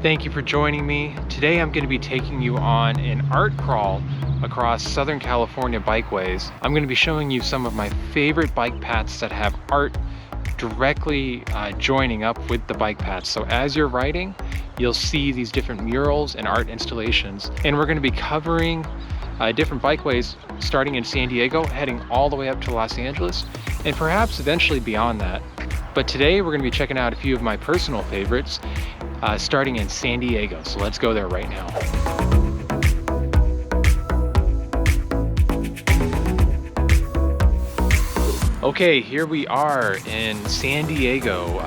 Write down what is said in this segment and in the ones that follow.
Thank you for joining me. Today I'm going to be taking you on an art crawl across Southern California bikeways. I'm going to be showing you some of my favorite bike paths that have art directly joining up with the bike paths. So as you're riding, you'll see these different murals and art installations. And we're going to be covering different bikeways starting in San Diego, heading all the way up to Los Angeles, and perhaps eventually beyond that. But today we're going to be checking out a few of my personal favorites, starting in San Diego. So let's go there right now. Okay, here we are in San Diego,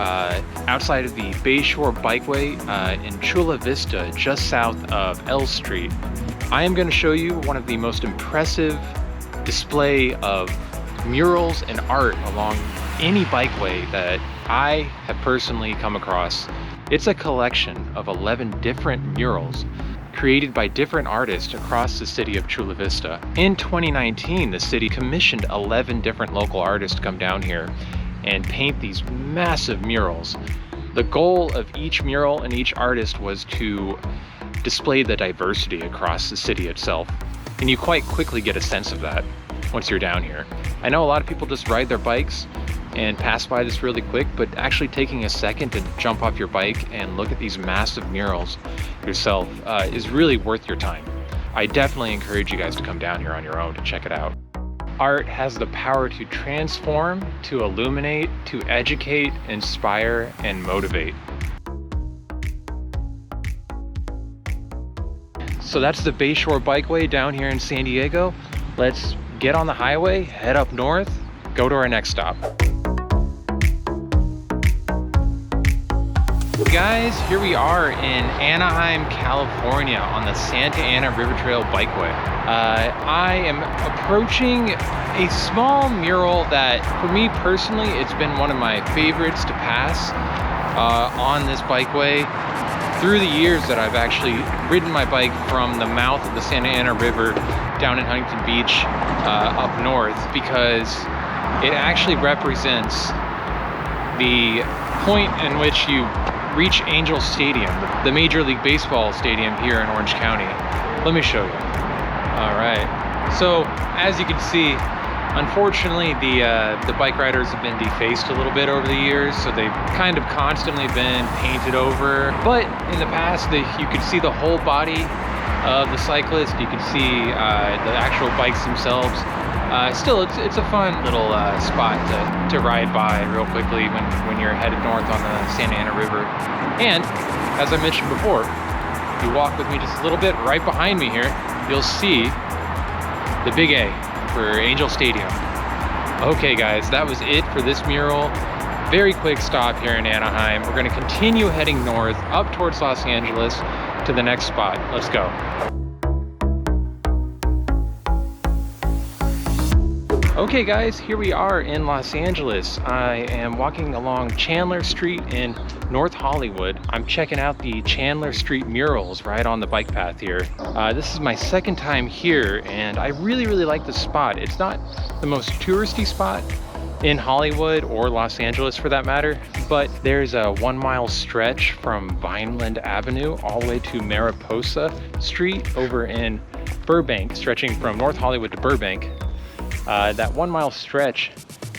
outside of the Bayshore Bikeway in Chula Vista, just south of L Street. I am going to show you one of the most impressive display of murals and art along any bikeway that I have personally come across. It's a collection of 11 different murals created by different artists across the city of Chula Vista. In 2019, the city commissioned 11 different local artists to come down here and paint these massive murals. The goal of each mural and each artist was to display the diversity across the city itself. And you quite quickly get a sense of that once you're down here. I know a lot of people just ride their bikes and pass by this really quick, but actually taking a second to jump off your bike and look at these massive murals yourself is really worth your time. I definitely encourage you guys to come down here on your own to check it out. Art has the power to transform, to illuminate, to educate, inspire, and motivate. So that's the Bayshore Bikeway down here in San Diego. Let's get on the highway, head up north, go to our next stop. Guys, here we are in Anaheim, California on the Santa Ana River Trail Bikeway. I am approaching a small mural that, for me personally, it's been one of my favorites to pass on this bikeway through the years that I've actually ridden my bike from the mouth of the Santa Ana River down in Huntington Beach up north, because it actually represents the point in which you reach Angel Stadium, the Major League Baseball stadium here in Orange County. Let me show you. All right. So as you can see, unfortunately, the bike riders have been defaced a little bit over the years, so they've kind of constantly been painted over. But in the past, you could see the whole body of the cyclist. You could see the actual bikes themselves. Still, it's a fun little spot to ride by real quickly when you're headed north on the Santa Ana River. And as I mentioned before, if you walk with me just a little bit, right behind me here, you'll see the big A for Angel Stadium. Okay guys, that was it for this mural. Very quick stop here in Anaheim. We're going to continue heading north up towards Los Angeles to the next spot. Let's go. Okay guys, here we are in Los Angeles. I am walking along Chandler Street in North Hollywood. I'm checking out the Chandler Street murals right on the bike path here. This is my second time here, and I really like this spot. It's not the most touristy spot in Hollywood or Los Angeles for that matter, but there's a 1 mile stretch from Vineland Avenue all the way to Mariposa Street over in Burbank, stretching from North Hollywood to Burbank. That 1 mile stretch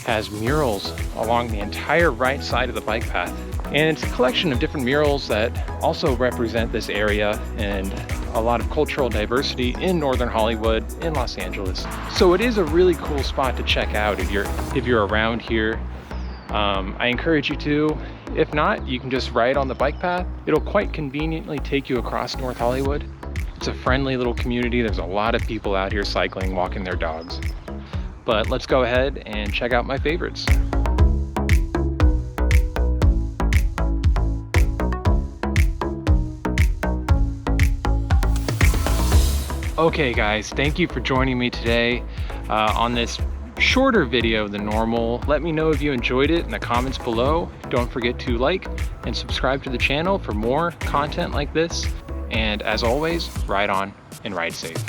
has murals along the entire right side of the bike path. And it's a collection of different murals that also represent this area and a lot of cultural diversity in Northern Hollywood, in Los Angeles. So it is a really cool spot to check out if you're around here. I encourage you to. If not, you can just ride on the bike path. It'll quite conveniently take you across North Hollywood. It's a friendly little community. There's a lot of people out here cycling, walking their dogs. But let's go ahead and check out my favorites. Okay guys, thank you for joining me today on this shorter video than normal. Let me know if you enjoyed it in the comments below. Don't forget to like and subscribe to the channel for more content like this. And as always, ride on and ride safe.